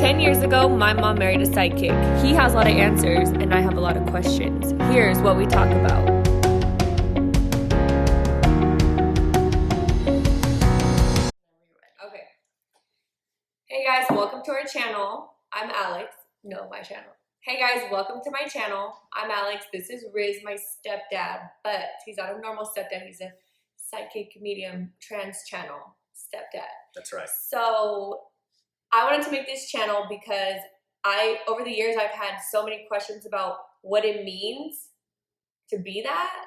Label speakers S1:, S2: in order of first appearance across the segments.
S1: 10 years ago, my mom married a psychic. He has a lot of answers, and I have a lot of questions. Here's what we talk about. Okay. Hey guys, welcome to our channel. I'm Alex. No, my channel. Hey guys, welcome to my channel. I'm Alex. This is Riz, my stepdad, but he's not a normal stepdad. He's a psychic medium trance channel stepdad.
S2: That's right.
S1: So I wanted to make this channel because over the years, I've had so many questions about what it means to be that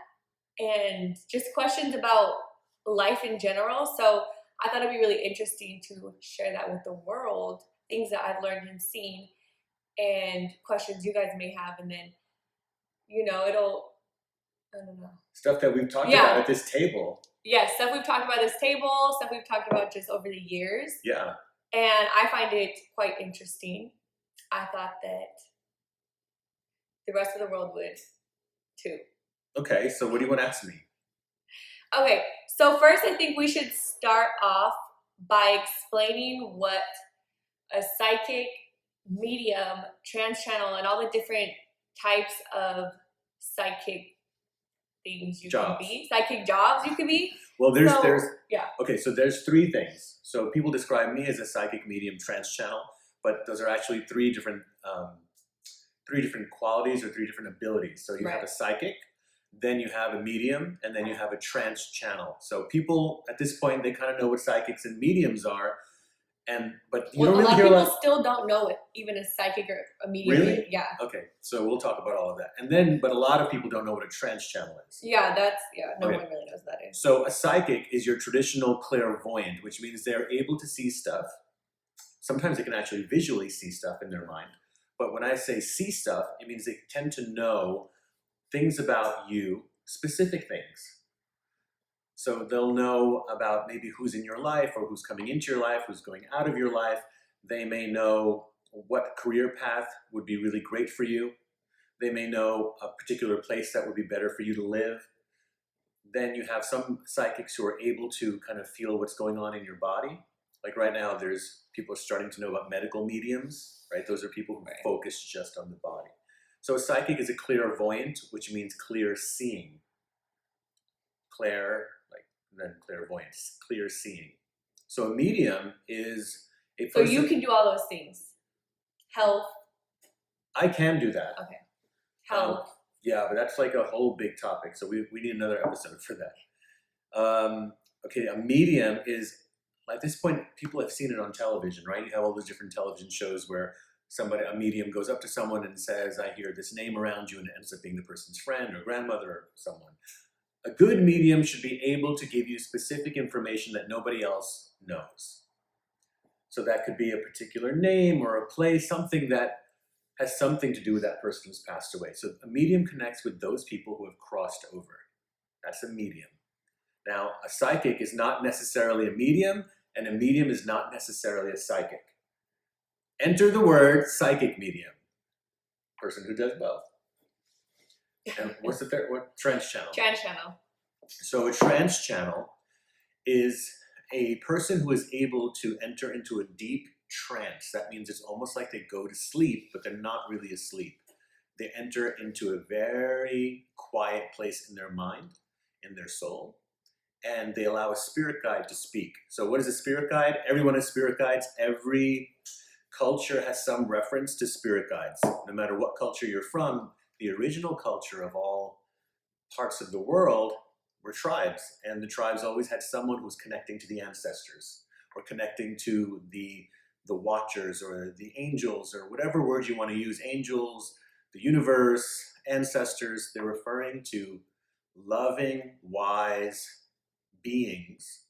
S1: and just questions about life in general. So I thought it'd be really interesting to share that with the world, things that I've learned and seen and questions you guys may have. And then, I don't know.
S2: Stuff that we've talked about at this table.
S1: Yeah, stuff we've talked about at this table, stuff we've talked about just over the years.
S2: Yeah.
S1: And I find it quite interesting. I thought that the rest of the world would too.
S2: Okay, so what do you want to ask me?
S1: Okay, so first I think we should start off by explaining what a psychic, medium, trance channel, and all the different types of psychic things you can be, psychic jobs you can be.
S2: Well, okay, so there's three things. So people describe me as a psychic medium trance channel, but those are actually three different qualities or three different abilities. So you have a psychic, then you have a medium, and then you have a trance channel. So people at this point, they kind of know what psychics and mediums are, but you don't really hear a lot of people
S1: still don't know what even a psychic or a medium is.
S2: Really?
S1: Yeah.
S2: Okay, so we'll talk about all of that. But a lot of people don't know what a trance channel is.
S1: Yeah, no one really knows what that is.
S2: So a psychic is your traditional clairvoyant, which means they're able to see stuff. Sometimes they can actually visually see stuff in their mind. But when I say see stuff, it means they tend to know things about you, specific things. So they'll know about maybe who's in your life or who's coming into your life, who's going out of your life. They may know what career path would be really great for you. They may know a particular place that would be better for you to live. Then you have some psychics who are able to kind of feel what's going on in your body. Like right now, people are starting to know about medical mediums, right? Those are people who focus just on the body. So a psychic is a clairvoyant, which means clear seeing. Then clairvoyance, clear seeing. So a medium is a person.
S1: So you can do all those things. Health.
S2: I can do that.
S1: Okay. Health.
S2: Yeah, but that's like a whole big topic. So we need another episode for that. Okay, a medium is, at this point, people have seen it on television, right? You have all those different television shows where a medium goes up to someone and says, I hear this name around you, and it ends up being the person's friend or grandmother or someone. A good medium should be able to give you specific information that nobody else knows. So that could be a particular name or a place, something that has something to do with that person who's passed away. So a medium connects with those people who have crossed over. That's a medium. Now, a psychic is not necessarily a medium, and a medium is not necessarily a psychic. Enter the word psychic medium. Person who does both. And what's the third word? Trance channel.
S1: Trance channel.
S2: So a trance channel is a person who is able to enter into a deep trance. That means it's almost like they go to sleep, but they're not really asleep. They enter into a very quiet place in their mind, in their soul, and they allow a spirit guide to speak. So what is a spirit guide? Everyone has spirit guides. Every culture has some reference to spirit guides. No matter what culture you're from, the original culture of all parts of the world were tribes, and the tribes always had someone who was connecting to the ancestors or connecting to the watchers or the angels or whatever word you want to use. Angels, the universe, ancestors, they're referring to loving, wise beings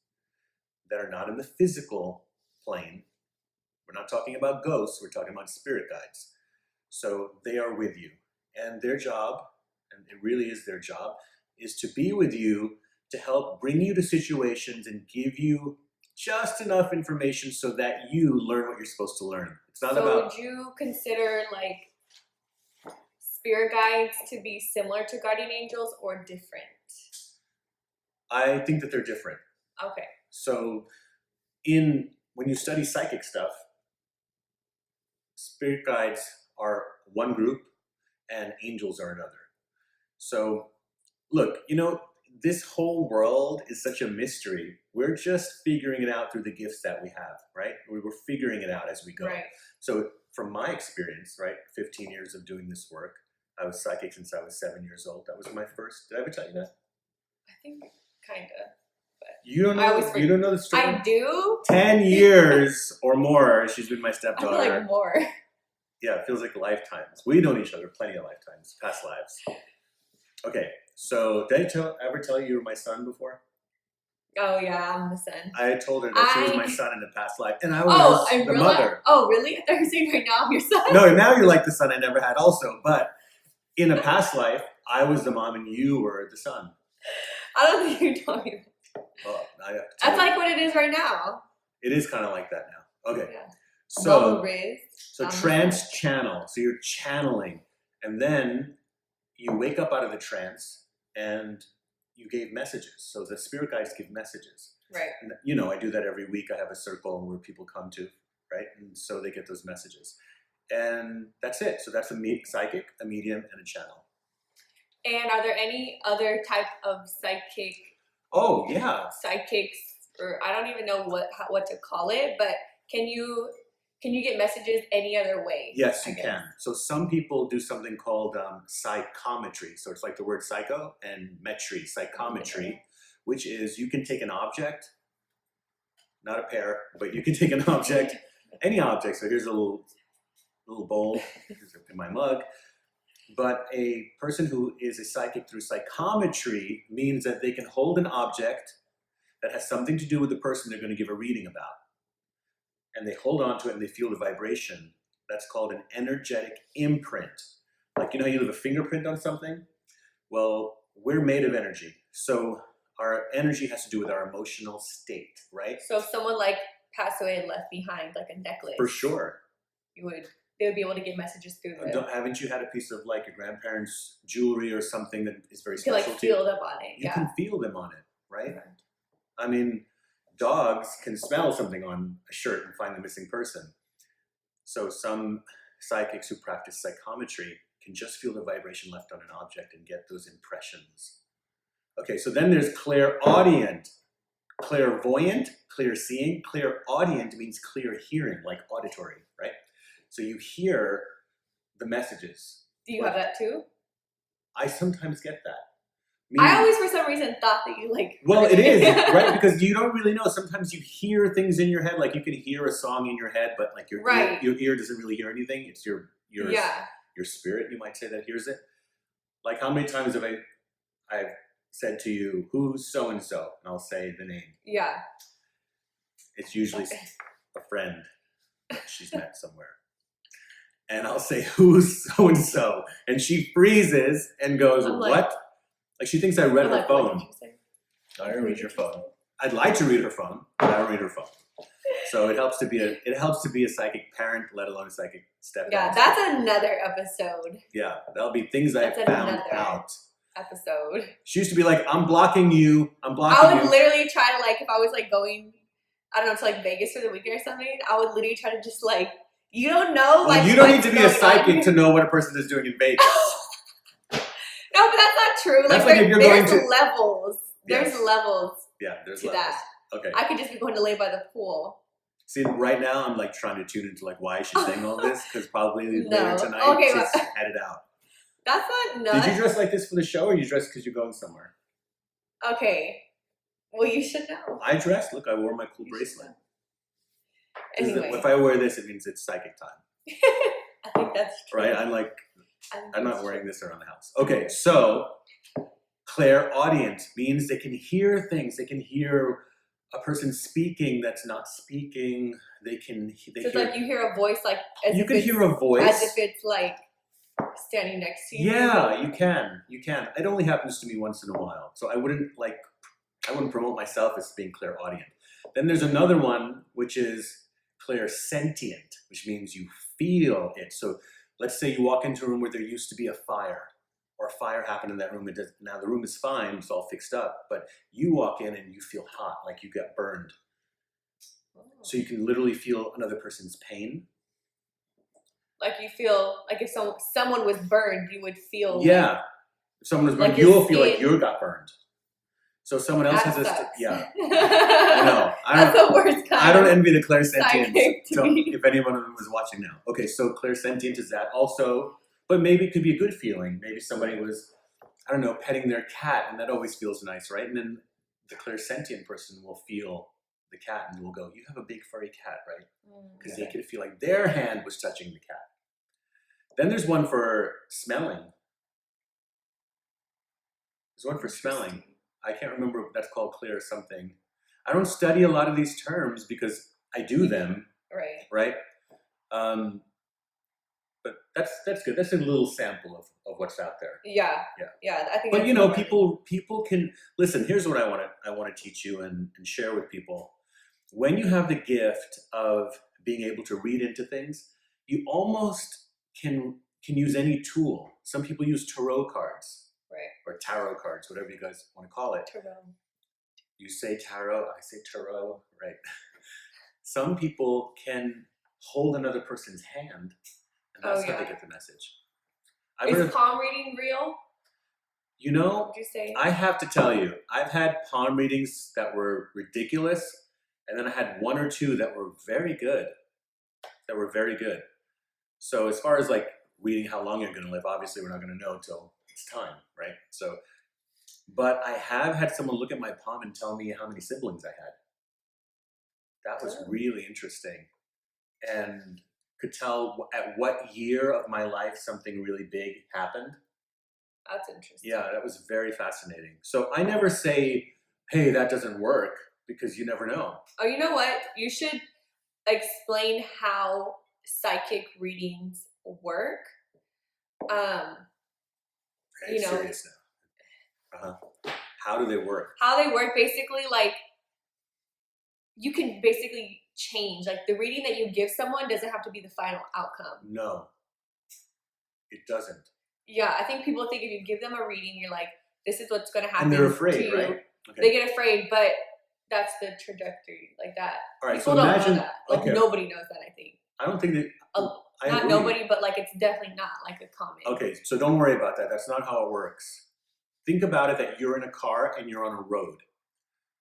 S2: that are not in the physical plane. We're not talking about ghosts, we're talking about spirit guides. So they are with you. And their job, and it really is their job, is to be with you to help bring you to situations and give you just enough information so that you learn what you're supposed to learn. It's not about...
S1: Would you consider spirit guides to be similar to guardian angels or different?
S2: I think that they're different.
S1: Okay.
S2: So when you study psychic stuff, spirit guides are one group and angels are another. So look, this whole world is such a mystery. We're just figuring it out through the gifts that we have, right? We were figuring it out as we go.
S1: Right.
S2: So from my experience, right, 15 years of doing this work, I was psychic since I was 7 years old. That was my first. Did I ever tell you that?
S1: I think kind of.
S2: You don't know. You don't know the story.
S1: I do.
S2: 10 years or more. She's been my stepdaughter.
S1: I feel like more.
S2: Yeah, it feels like lifetimes. We've known each other plenty of lifetimes, past lives. Okay, so did I ever tell you were my son before?
S1: Oh yeah, I'm the son.
S2: I told her that she was my son in a past life, and I was the mother.
S1: Oh really? I thought you were saying right now I'm your son.
S2: No, now you're like the son I never had also, but in a past life, I was the mom and you were the son.
S1: I don't think you're talking about.
S2: Well,
S1: that's like what it is right now.
S2: It is kind of like that now. Okay.
S1: Yeah.
S2: So trance channel. So you're channeling, and then you wake up out of the trance, and you gave messages. So the spirit guides give messages.
S1: Right.
S2: And, I do that every week. I have a circle where people come to, right? And so they get those messages. And that's it. So that's a psychic, a medium, and a channel. And
S1: are there any other type of psychic?
S2: Oh, yeah.
S1: Psychics, or I don't even know what to call it, but can you get messages any other way?
S2: Yes, you can. So some people do something called psychometry. So it's like the word psycho and metry, psychometry, which is you can take an object, not a pear, but you can take an object, any object. So here's a little bowl in my mug. But a person who is a psychic through psychometry means that they can hold an object that has something to do with the person they're going to give a reading about. And they hold on to it and they feel the vibration. That's called an energetic imprint. Like, you leave a fingerprint on something? Well, we're made of energy. So our energy has to do with our emotional state, right?
S1: So if someone passed away and left behind like a necklace.
S2: For sure.
S1: They would be able to get messages through it.
S2: Haven't you had a piece of your grandparents' jewelry or something that is very special to you?
S1: Feel them on it.
S2: You can feel them on it, right? I mean, dogs can smell something on a shirt and find the missing person. So some psychics who practice psychometry can just feel the vibration left on an object and get those impressions. Okay, so then there's clairaudient. Clairvoyant, clear seeing. Clairaudient means clear hearing, like auditory, right? So you hear the messages.
S1: Do you have that too?
S2: I sometimes get that.
S1: I always, for some reason, thought that you
S2: Well, it is, right? Because you don't really know. Sometimes you hear things in your head, like you can hear a song in your head, but your ear doesn't really hear anything. It's your spirit, you might say, that hears it. Like how many times have I've said to you, who's so-and-so? And I'll say the name.
S1: Yeah.
S2: It's usually a friend that she's met somewhere. And I'll say, who's so-and-so? And she freezes and goes, what? Like she thinks I read her phone.
S1: What did you say?
S2: I don't read your phone. I'd like to read her phone, but I don't read her phone. So it helps to be a psychic parent, let alone a psychic stepdad.
S1: Yeah, that's another episode.
S2: Yeah, that'll be things I found out.
S1: Episode.
S2: She used to be like, I'm blocking you. I would
S1: literally try to if I was going, I don't know, to Vegas for the weekend or something, I would literally try to just you don't know.
S2: Well, you don't need to be a psychic to know what a person is doing in Vegas.
S1: No, but that's not true.
S2: That's if you're going to
S1: levels. There's levels.
S2: Yeah, there's
S1: to
S2: levels.
S1: That.
S2: Okay.
S1: I could just be going to lay by the pool.
S2: See, right now I'm trying to tune into why is she saying all this? Because probably later tonight she's headed out.
S1: That's not nuts.
S2: Did you dress like this for the show, or you dress because you're going somewhere?
S1: Okay. Well, you should know.
S2: I dressed. Look, I wore my cool bracelet.
S1: Anyway.
S2: If I wear this, it means it's psychic time.
S1: I think that's true.
S2: Right? I'm not wearing this around the house. Okay, so clairaudient means they can hear things. They can hear a person speaking that's not speaking. So
S1: it's you hear a voice
S2: you can hear a voice.
S1: As if it's standing next to you.
S2: Yeah, you can. It only happens to me once in a while. So I wouldn't promote myself as being clairaudient. Then there's another one, which is clairsentient, which means you feel it. So let's say you walk into a room where there used to be a fire, or a fire happened in that room. Now the room is fine, it's all fixed up, but you walk in and you feel hot, like you got burned. So you can literally feel another person's pain.
S1: Like you feel like if someone was burned, you would feel
S2: Yeah. If someone was burned,
S1: like your
S2: you'll feel like
S1: skin-
S2: you got burned. So someone else
S1: that
S2: has
S1: sucks.
S2: yeah. I know.
S1: That's the worst kind.
S2: I don't envy the Clairsentience.
S1: psychic to
S2: So
S1: me.
S2: if anyone of them was watching now. Okay, so Clairsentience is that also, but maybe it could be a good feeling. Maybe somebody was, I don't know, petting their cat, and that always feels nice, right? And then the clairsentient person will feel the cat and will go, "You have a big furry cat, right?" Because they could feel like their hand was touching the cat. Then there's one for smelling. There's one for smelling. I can't remember what that's called, clear something. I don't study a lot of these terms because I do them, right? But that's good. That's a little sample of what's out there.
S1: Yeah. I think.
S2: But you know, people can listen. Here's what I want to teach you and share with people. When you have the gift of being able to read into things, you almost can use any tool. Some people use tarot cards. Or tarot cards, whatever you guys want to call it.
S1: Tarot.
S2: You say tarot, I say tarot, right? Some people can hold another person's hand, and that's how they get the message.
S1: Is palm reading real?
S2: You know,
S1: Would you say?
S2: I have to tell you, I've had palm readings that were ridiculous, and then I had one or two that were very good. So as far as like reading how long you're going to live, obviously we're not going to know till it's time, right? So, but I have had someone look at my palm and tell me how many siblings I had. That was really interesting, and could tell at what year of my life something really big happened.
S1: That's interesting.
S2: Yeah, that was very fascinating. So I never say, "Hey, that doesn't work," because you never know.
S1: Oh, you know what? You should explain how psychic readings work.
S2: Okay, serious now. How do they work?
S1: How they work, basically, like you can basically change. Like the reading that you give someone doesn't have to be the final outcome.
S2: No, it doesn't.
S1: Yeah, I think people think if you give them a reading, you're like, this is what's going to happen.
S2: And they're afraid, right?
S1: Okay. They get afraid, but that's the trajectory, like that.
S2: All right,
S1: people
S2: so
S1: don't
S2: imagine,
S1: know that. Like nobody knows that, I think.
S2: I don't think that.
S1: Not nobody, but like it's definitely not like a common.
S2: Okay, so don't worry about that. That's not how it works. Think about it that you're in a car and you're on a road.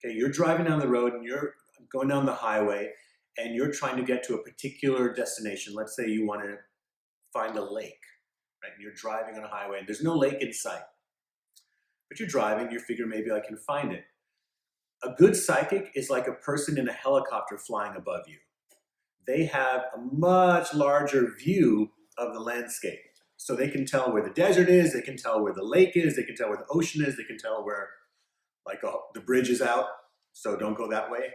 S2: Okay, you're driving down the road and you're going down the highway and you're trying to get to a particular destination. Let's say you want to find a lake, right? And you're driving on a highway and there's no lake in sight. But you're driving, you figure maybe I can find it. A good psychic is like a person in a helicopter flying above you. They have a much larger view of the landscape. So they can tell where the desert is, they can tell where the lake is, they can tell where the ocean is, they can tell where the bridge is out, so don't go that way.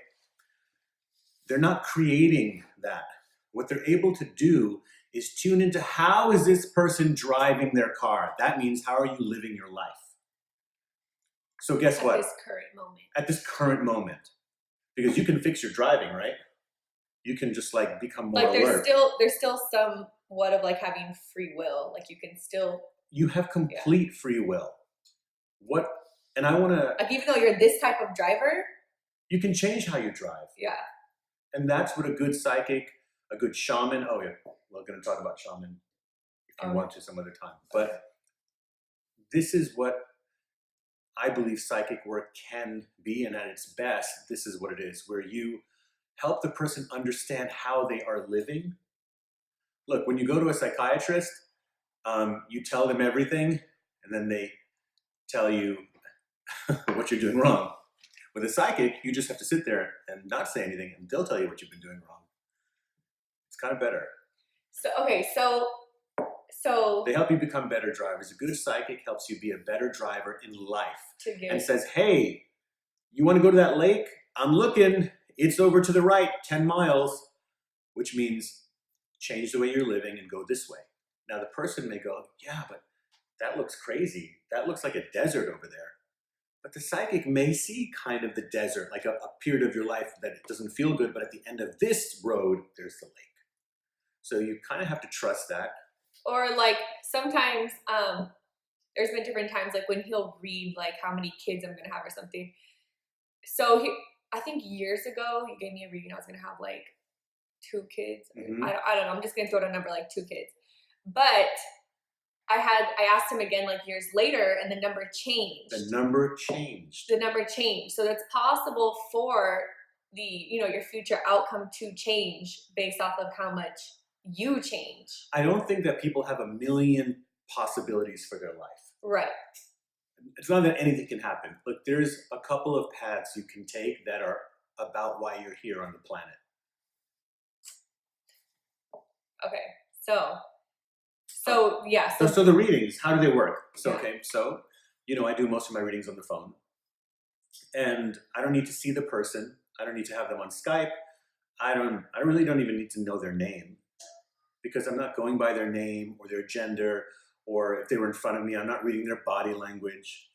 S2: They're not creating that. What they're able to do is tune into how is this person driving their car. That means how are you living your life? So guess what?
S1: At this current moment.
S2: At this current moment. Because you can fix your driving, right? You can just like become more alert.
S1: There's still somewhat of like having free will. Like you can still.
S2: You have complete free will. What? And I want to.
S1: Like even though you're this type of driver.
S2: You can change how you drive.
S1: Yeah.
S2: And that's what a good psychic, a good shaman. Oh yeah, we're going to talk about shaman if you want to some other time. But this is what I believe psychic work can be, and at its best, this is what it is, where you help the person understand how they are living. Look, when you go to a psychiatrist, you tell them everything, and then they tell you what you're doing wrong. With a psychic, you just have to sit there and not say anything, and they'll tell you what you've been doing wrong. It's kind of better.
S1: So
S2: they help you become better drivers. A good psychic helps you be a better driver in life and says, hey, you want to go to that lake? I'm looking. It's over to the right, 10 miles, which means change the way you're living and go this way. Now, the person may go, yeah, but that looks crazy. That looks like a desert over there. But the psychic may see kind of the desert, like a period of your life that it doesn't feel good, but at the end of this road, there's the lake. So you kind of have to trust that.
S1: Or like sometimes there's been different times like when he'll read like how many kids I'm going to have or something. So I think years ago, he gave me a reading. I was going to have like 2 kids.
S2: Mm-hmm.
S1: I don't know. I'm just going to throw out a number like 2 kids. But I asked him again like years later, and the number changed.
S2: The number changed.
S1: The number changed. So it's possible for the, your future outcome to change based off of how much you change.
S2: I don't think that people have a million possibilities for their life.
S1: Right.
S2: It's not that anything can happen. Look, there's a couple of paths you can take that are about why you're here on the planet.
S1: Okay. So yeah.
S2: So the readings, how do they work? So,
S1: Yeah.
S2: okay, so, I do most of my readings on the phone. And I don't need to see the person. I don't need to have them on Skype. I really don't even need to know their name, because I'm not going by their name or their gender, or if they were in front of me, I'm not reading their body language.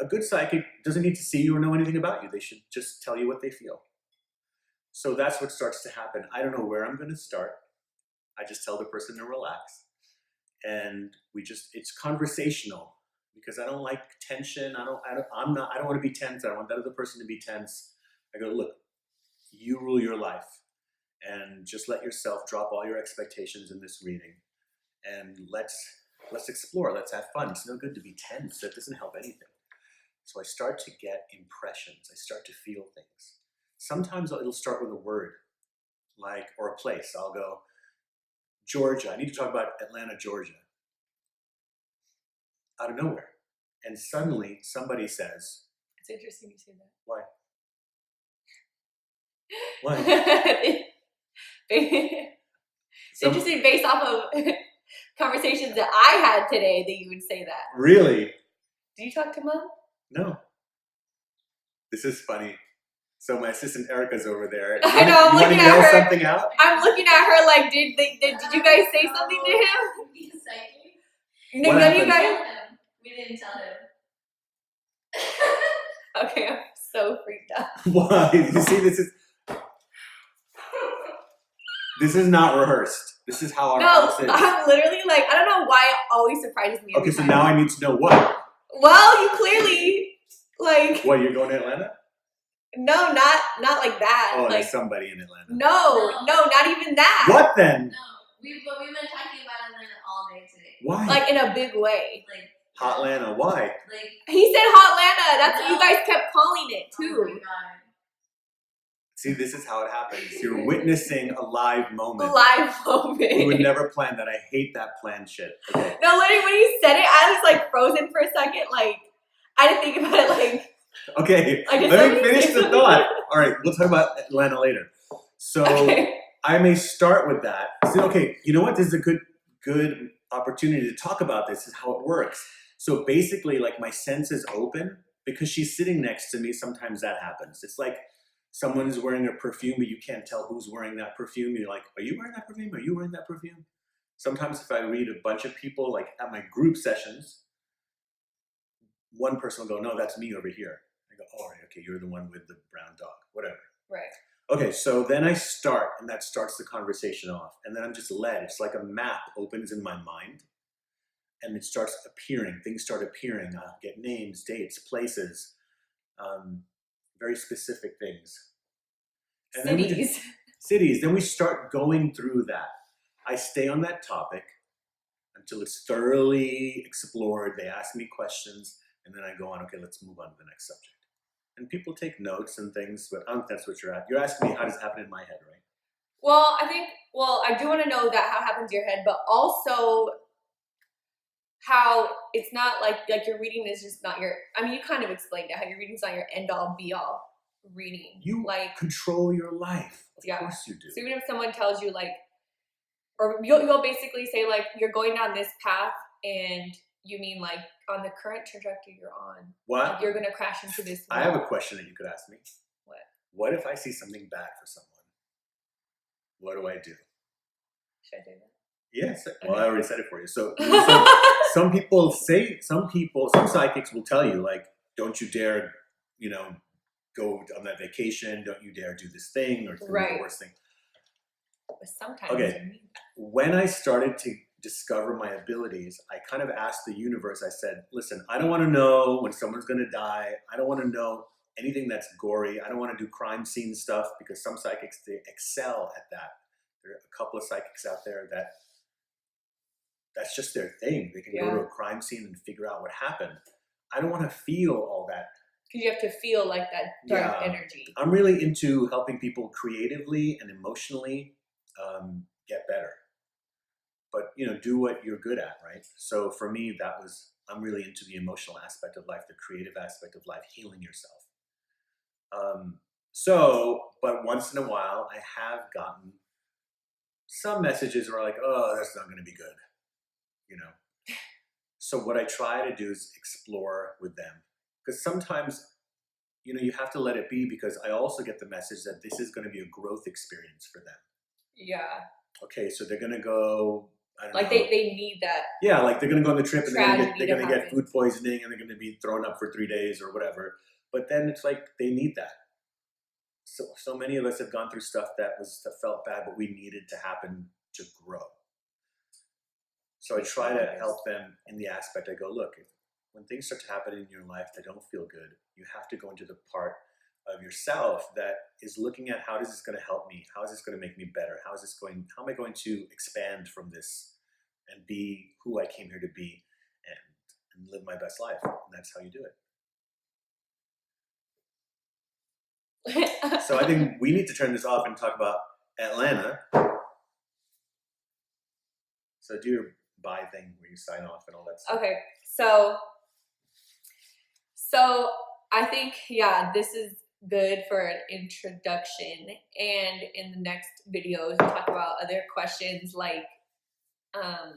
S2: A good psychic doesn't need to see you or know anything about you. They should just tell you what they feel. So that's what starts to happen. I don't know where I'm going to start. I just tell the person to relax. And it's conversational, because I don't like tension. I don't want to be tense. I don't want that other person to be tense. I go, look, you rule your life, and just let yourself drop all your expectations in this reading, and let's explore. Let's have fun. It's no good to be tense. That doesn't help anything. So I start to get impressions. I start to feel things. Sometimes it'll start with a word, or a place. I'll go, Georgia. I need to talk about Atlanta, Georgia. Out of nowhere. And suddenly somebody says,
S1: it's interesting you say that.
S2: Why? Why?
S1: It's interesting based off of conversations that I had today that you would say that.
S2: Really?
S1: Do you talk to Mom?
S2: No. This is funny. So my assistant Erica's over there.
S1: I know, I'm looking at her.
S2: Something out?
S1: I'm looking at her like, did you guys say something to him?
S3: He's psychic.
S1: None of you guys?
S3: We didn't tell him.
S1: Okay, I'm so freaked out.
S2: Why? You see, this is not rehearsed. This is how our house is.
S1: I'm literally like, I don't know why it always surprises me.
S2: Okay, so now I need to know what?
S1: Well, you clearly,
S2: What, you're going to Atlanta?
S1: No, not like that.
S2: Oh,
S1: like,
S2: there's somebody in Atlanta.
S1: No, not even that.
S2: What then?
S3: No, we've been talking about Atlanta all day today.
S2: Why?
S1: Like, in a big way.
S3: Like,
S2: Hotlanta, why?
S3: Like,
S1: he said Hotlanta. That's what you guys kept calling it, too.
S3: Oh my God.
S2: See, this is how it happens. You're witnessing a live moment.
S1: Live moment.
S2: We would never plan that. I hate that planned shit. Okay.
S1: No, literally, when he said it, I was like frozen for a second. Like, I didn't think about it. Like,
S2: okay, let me finish the thought. All right, we'll talk about Atlanta later. So I may start with that. So, okay, you know what? This is a good opportunity to talk about this. Is how it works. So basically, like, my senses open because she's sitting next to me. Sometimes that happens. It's like someone is wearing a perfume, but you can't tell who's wearing that perfume. You're like, are you wearing that perfume? Are you wearing that perfume? Sometimes if I read a bunch of people, like at my group sessions, one person will go, no, that's me over here. I go, all right, okay, you're the one with the brown dog, whatever.
S1: Right.
S2: Okay, so then I start, and that starts the conversation off. And then I'm just led. It's like a map opens in my mind, and it starts appearing. Things start appearing. I'll get names, dates, places, very specific things. And
S1: cities.
S2: Cities. Then we start going through that. I stay on that topic until it's thoroughly explored. They ask me questions, and then I go on, okay, let's move on to the next subject. And people take notes and things, but I don't think that's what you're at. You're asking me how does it happen in my head, right?
S1: Well, I do want to know that how it happens in your head, but also how it's not like your reading is just not your, I mean, you kind of explained it, how your reading's not your end-all, be-all reading.
S2: You control your life. Of course you do.
S1: So even if someone tells you like, or you'll basically say like, you're going down this path and you mean like on the current trajectory you're on.
S2: What?
S1: Like you're going to crash into this wall.
S2: I have a question that you could ask me.
S1: What?
S2: What if I see something bad for someone? What do I do?
S1: Should I say that?
S2: Yes. Well, I already said it for you. So some psychics will tell you like, don't you dare, go on that vacation. Don't you dare do this thing or do the worst thing.
S1: But sometimes.
S2: Okay. When I started to discover my abilities, I kind of asked the universe, I said, listen, I don't want to know when someone's going to die. I don't want to know anything that's gory. I don't want to do crime scene stuff because some psychics, they excel at that. There are a couple of psychics out there that that's just their thing. They can go
S1: Yeah.
S2: to a crime scene and figure out what happened. I don't want to feel all that.
S1: Because you have to feel like that dark
S2: Yeah.
S1: energy.
S2: I'm really into helping people creatively and emotionally get better. But do what you're good at, right? So for me, I'm really into the emotional aspect of life, the creative aspect of life, healing yourself. But once in a while, I have gotten some messages where like, oh, that's not going to be good, So what I try to do is explore with them, because sometimes, you have to let it be, because I also get the message that this is going to be a growth experience for them.
S1: Yeah.
S2: Okay, so they're going to go, I don't
S1: Like
S2: know.
S1: they need that.
S2: Yeah, like they're going to go on the trip and they're
S1: Tragedy
S2: going to
S1: to
S2: get
S1: happen.
S2: food poisoning and they're going to be thrown up for 3 days or whatever. But then it's like they need that. So many of us have gone through stuff that felt bad, but we needed to happen to grow. So I try to help them in the aspect. I go, look, when things start to happen in your life that don't feel good, you have to go into the part of yourself that is looking at, how is this going to help me? How is this going to make me better? How am I going to expand from this and be who I came here to be and live my best life? And that's how you do it. So I think we need to turn this off and talk about Atlanta. So do your bye thing where you sign off and all that stuff.
S1: Okay, so I think, yeah, this is good for an introduction, and in the next videos we'll talk about other questions like, are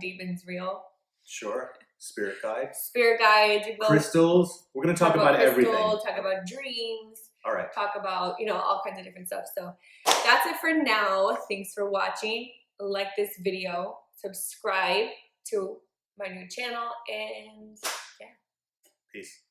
S1: demons real?
S2: Sure. Spirit guides.
S1: Spirit guides.
S2: Crystals. We're going to talk about everything.
S1: Talk about dreams.
S2: All right.
S1: Talk about, all kinds of different stuff. So that's it for now. Thanks for watching. Like this video. Subscribe to my new channel. And yeah.
S2: Peace.